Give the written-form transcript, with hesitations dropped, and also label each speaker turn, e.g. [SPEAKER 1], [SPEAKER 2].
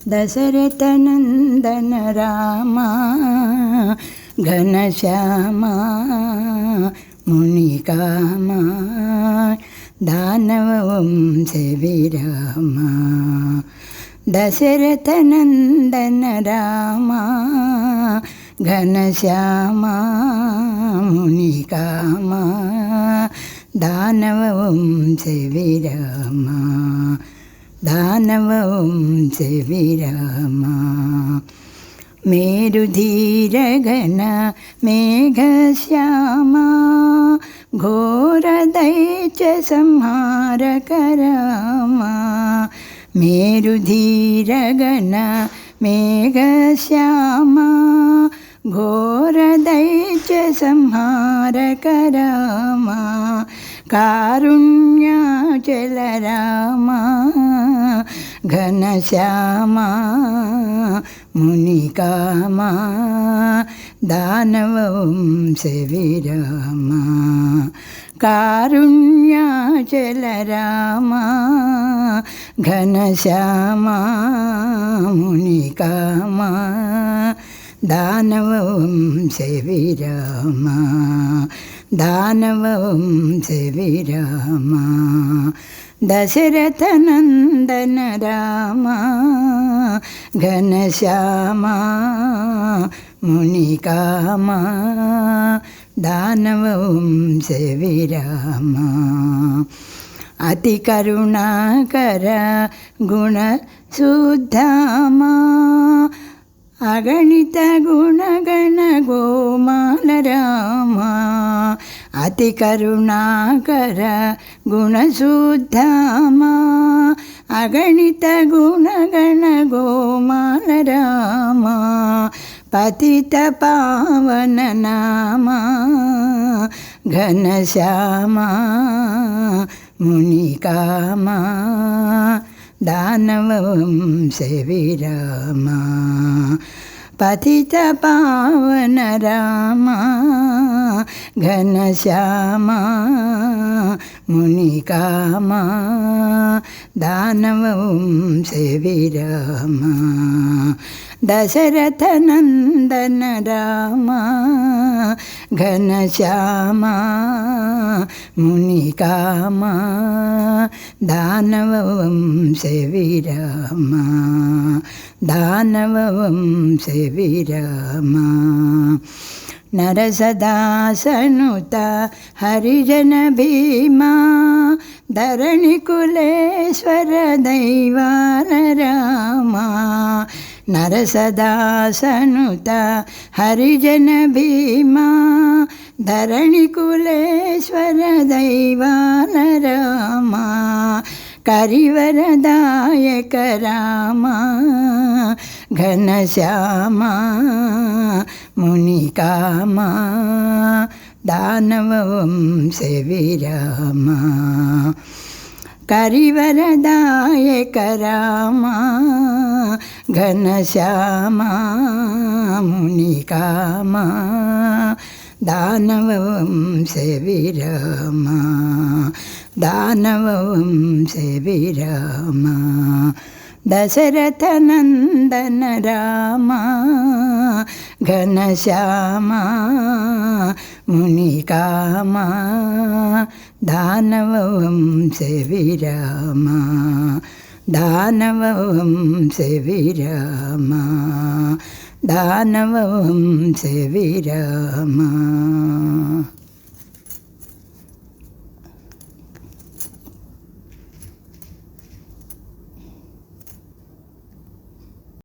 [SPEAKER 1] దశరథనందన రామ ఘనశ్యామ మునికామ దానవంశ విరామ. దశరథనందన రామ ఘనశ్యామ మునికామ దానవంశ విరామ. దానవంశ విరామ. మేరుధీరగణ మేఘశ్యామ ఘోరదైత్య సంహారక రామ. మేరుధీరగణ మేఘశ్యామ ఘోరదైత్య సంహారక రామ. కారుణ్యాచల రామ ఘనశ్యామ మునికామ దానవంశ విరామ. కారుణ్యాచల రామ ఘనశ్యామ మునికామ దానవంశ విరామ. దానవంశ విరామ. దశరథనందన రామ ఘనశ్యామ మునికామ దానవంశ విరామ. అతి కరుణాకర గుణ శుద్ధామ అగణిత గుణగణ గోమాల రామ. అతి కరుణాకర గుణశుద్ధామ అగణిత గుణగణ గోమాల రామ. పతిత పావన నామ ఘనశ్యామ మునికామ దానవంశ విరామ. పతిత పావన రామ ఘనశ్యామ మునికామ దానవంశ విరామ. దశరథనందన రామ ఘనశ్యామ మునికామ దానవంశ విరామ. దానవంశ విరామ. నరసదాసనుత హరిజన భీమా ధరణి కులేశ్వర దైవాల రామ. నరసదాసనుత హరిజన భీమా ధరణి కులేశ్వర దైవాల రామ. కరివరదాయక రామ ఘనశ్యామ మునికామ దానవంశ విరామ. కరివరదాయక రామ ఘనశ్యామ మునికామ దానవంశ విరామ. దానవంశ విరామ. దశరథనందన రామ ఘనశ్యామ మునికామ దానవంశ విరామ. దానవంశ విరామ. దానవంశ విరామ.